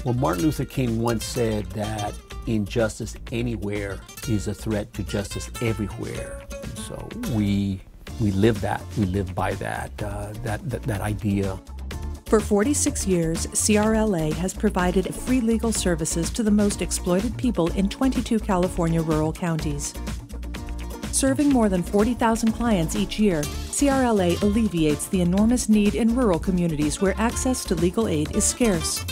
Well, Martin Luther King once said that injustice anywhere is a threat to justice everywhere. And so we live that. We live by that idea. For 46 years, CRLA has provided free legal services to the most exploited people in 22 California rural counties. Serving more than 40,000 clients each year, CRLA alleviates the enormous need in rural communities where access to legal aid is scarce.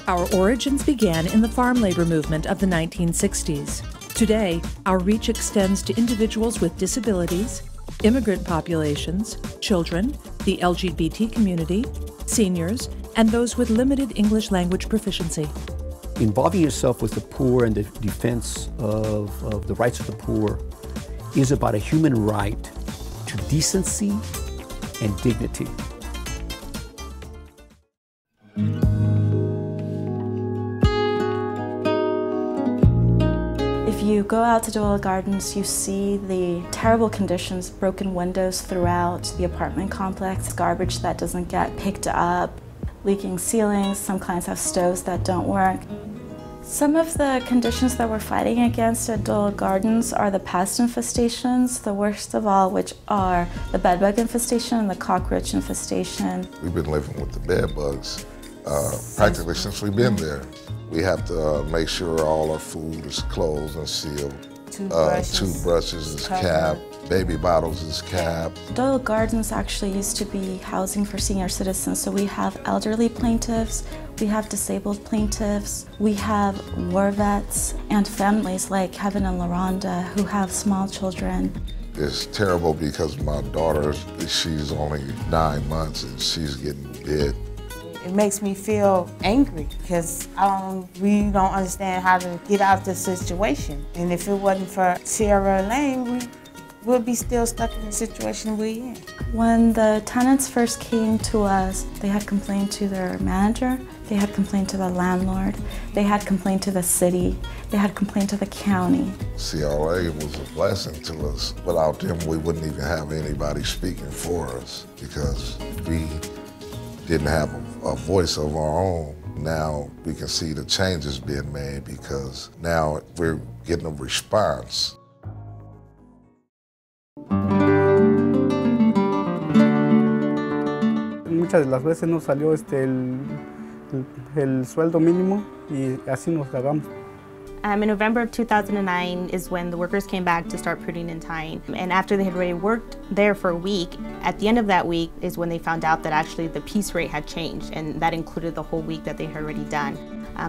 Our origins began in the farm labor movement of the 1960s. Today, our reach extends to individuals with disabilities, immigrant populations, children, the LGBT community, seniors, and those with limited English language proficiency. Involving yourself with the poor and the defense of the rights of the poor is about a human right to decency and dignity. If you go out to Doyle Gardens, you see the terrible conditions, broken windows throughout the apartment complex, garbage that doesn't get picked up, leaking ceilings. Some clients have stoves that don't work. Some of the conditions that we're fighting against at Doyle Gardens are the pest infestations, the worst of all, which are the bedbug infestation and the cockroach infestation. We've been living with the bed bugs practically since we've been there. We have to make sure all our food is closed and sealed. Toothbrushes is capped, baby bottles is capped. Doyle Gardens actually used to be housing for senior citizens, so we have elderly plaintiffs, we have disabled plaintiffs, we have war vets, and families like Kevin and LaRonda who have small children. It's terrible because my daughter, she's only 9 months and she's getting bit. It makes me feel angry because we don't understand how to get out of this situation. And if it wasn't for CRLA, we would be still stuck in the situation we're in. When the tenants first came to us, they had complained to their manager, they had complained to the landlord, they had complained to the city, they had complained to the county. CRLA was a blessing to us. Without them, we wouldn't even have anybody speaking for us because we didn't have a voice of our own. Now we can see the changes being made because now we're getting a response. Muchas de las veces nos salió el sueldo mínimo y así nos pagamos. In November of 2009 is when the workers came back to start pruning and tying. And after they had already worked there for a week, at the end of that week is when they found out that actually the piece rate had changed, and that included the whole week that they had already done.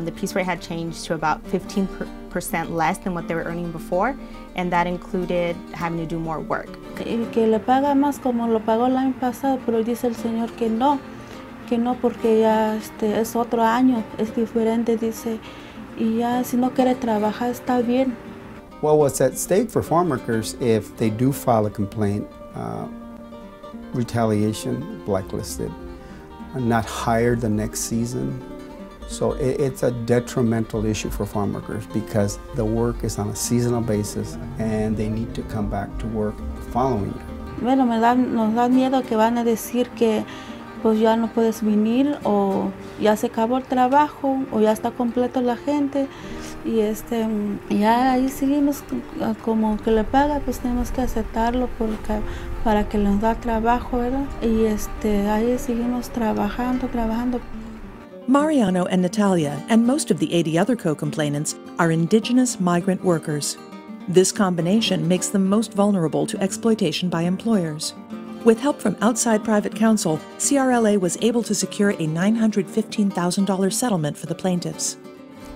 The piece rate had changed to about 15% less than what they were earning before, and that included having to do more work. Que le paga más como lo pagó el año pasado, pero dice el señor que no porque ya es otro año, es diferente, dice. Y ya, si no quiere trabajar, está bien. Well, what's at stake for farm workers if they do file a complaint, retaliation, blacklisted, not hired the next season. So it's a detrimental issue for farm workers because the work is on a seasonal basis and they need to come back to work the following year. Bueno, nos da miedo que van a decir que pues ya no puedes venir o ya se acabó el trabajo o ya está completo la gente y ya ahí seguimos como que le paga, pues tenemos que aceptarlo porque para que nos da trabajo, ¿verdad? Y ahí seguimos trabajando. Mariano and Natalia, and most of the 80 other co-complainants, are indigenous migrant workers. This combination makes them most vulnerable to exploitation by employers. With help from outside private counsel, CRLA was able to secure a $915,000 settlement for the plaintiffs.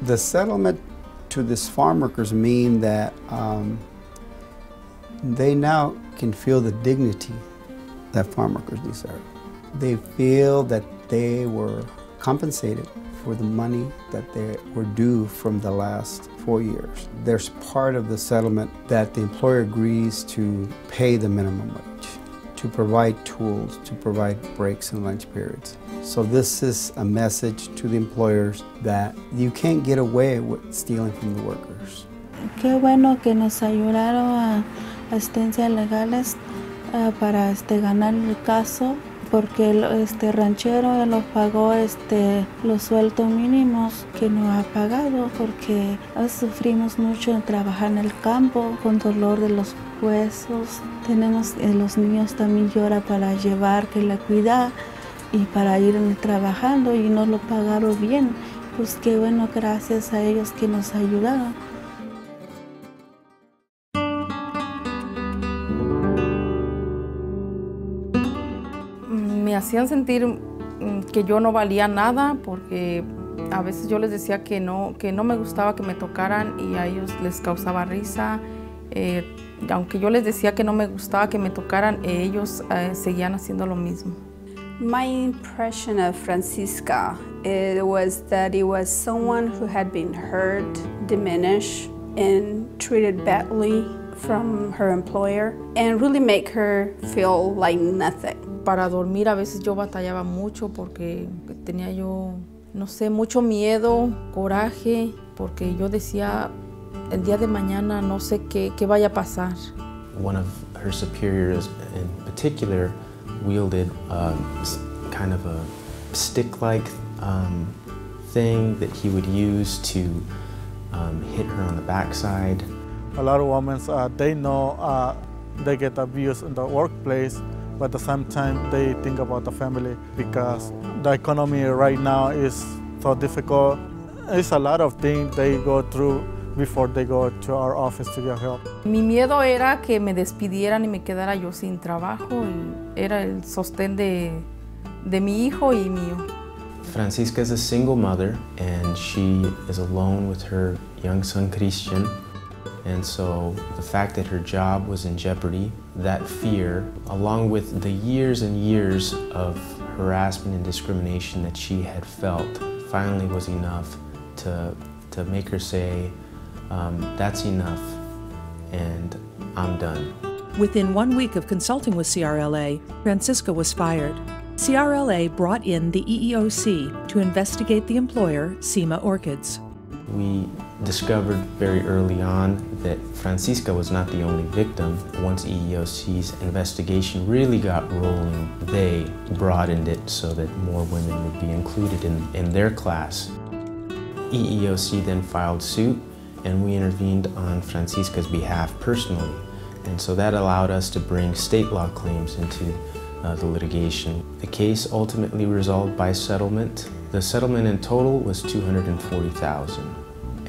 The settlement to these farm workers mean that they now can feel the dignity that farm workers deserve. They feel that they were compensated for the money that they were due from the last 4 years. There's part of the settlement that the employer agrees to pay the minimum wage, to provide tools, to provide breaks and lunch periods. So this is a message to the employers that you can't get away with stealing from the workers. Qué bueno que nos ayudaron a asistencias legales para ganar el caso porque el ranchero nos pagó los sueldos mínimos que nos ha pagado, porque sufrimos mucho en trabajar en el campo con dolor de los huesos. Tenemos los niños también lloran para llevar que la cuida y para ir trabajando y nos lo pagaron bien. Pues qué bueno, gracias a ellos que nos ayudaron. Me hacían sentir que yo no valía nada, porque a veces yo les decía que no me gustaba que me tocaran y a ellos les causaba risa. Aunque yo les decía que no me gustaba que me tocaran, ellos seguían haciendo lo mismo. My impression of Francisca was that it was someone who had been hurt, diminished, and treated badly from her employer, and really make her feel like nothing. Para dormir a veces yo batallaba mucho porque tenía yo, no sé, mucho miedo, coraje, porque yo decía, el día de mañana no sé qué vaya a pasar. One of her superiors in particular wielded kind of a stick-like thing that he would use to hit her on the backside. A lot of women, they know they get abused in the workplace, but at the same time they think about the family because the economy right now is so difficult. It's a lot of things they go through before they go to our office to get help. Mi miedo era que me despidieran y me quedara yo sin trabajo, y era el sostén de mi hijo y mío. Francisca is a single mother and she is alone with her young son Christian, and so the fact that her job was in jeopardy, that fear, along with the years and years of harassment and discrimination that she had felt, finally was enough to make her say, that's enough, and I'm done. Within 1 week of consulting with CRLA, Francisca was fired. CRLA brought in the EEOC to investigate the employer, SEMA Orchids. We discovered very early on that Francisca was not the only victim. Once EEOC's investigation really got rolling, they broadened it so that more women would be included in their class. EEOC then filed suit, and we intervened on Francisca's behalf personally. And so that allowed us to bring state law claims into the litigation. The case ultimately resolved by settlement. The settlement in total was $240,000,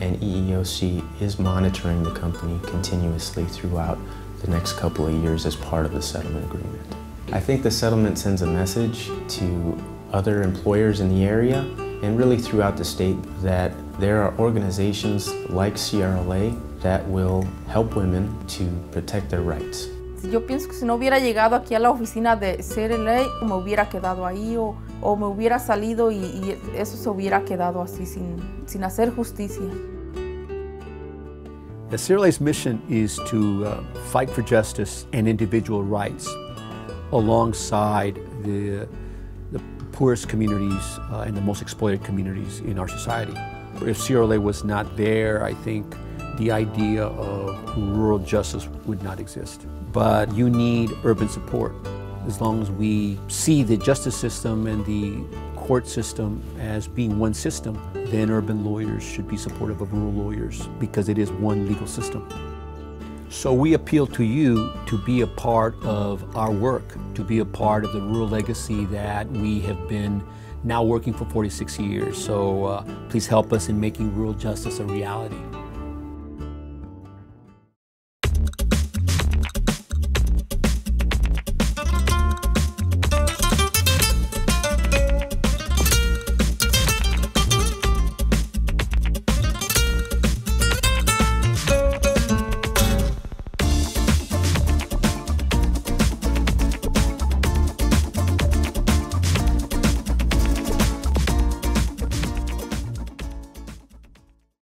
and EEOC is monitoring the company continuously throughout the next couple of years as part of the settlement agreement. I think the settlement sends a message to other employers in the area and really throughout the state that there are organizations like CRLA that will help women to protect their rights. Yo pienso que si no hubiera llegado aquí a la oficina de CRLA, me hubiera quedado ahí o me hubiera salido y eso se hubiera quedado así sin hacer justicia. The CRLA's mission is to fight for justice and individual rights alongside the poorest communities and the most exploited communities in our society. If CRLA was not there, I think the idea of rural justice would not exist. But you need urban support. As long as we see the justice system and the court system as being one system, then urban lawyers should be supportive of rural lawyers because it is one legal system. So we appeal to you to be a part of our work, to be a part of the rural legacy that we have been now working for 46 years. So please help us in making rural justice a reality.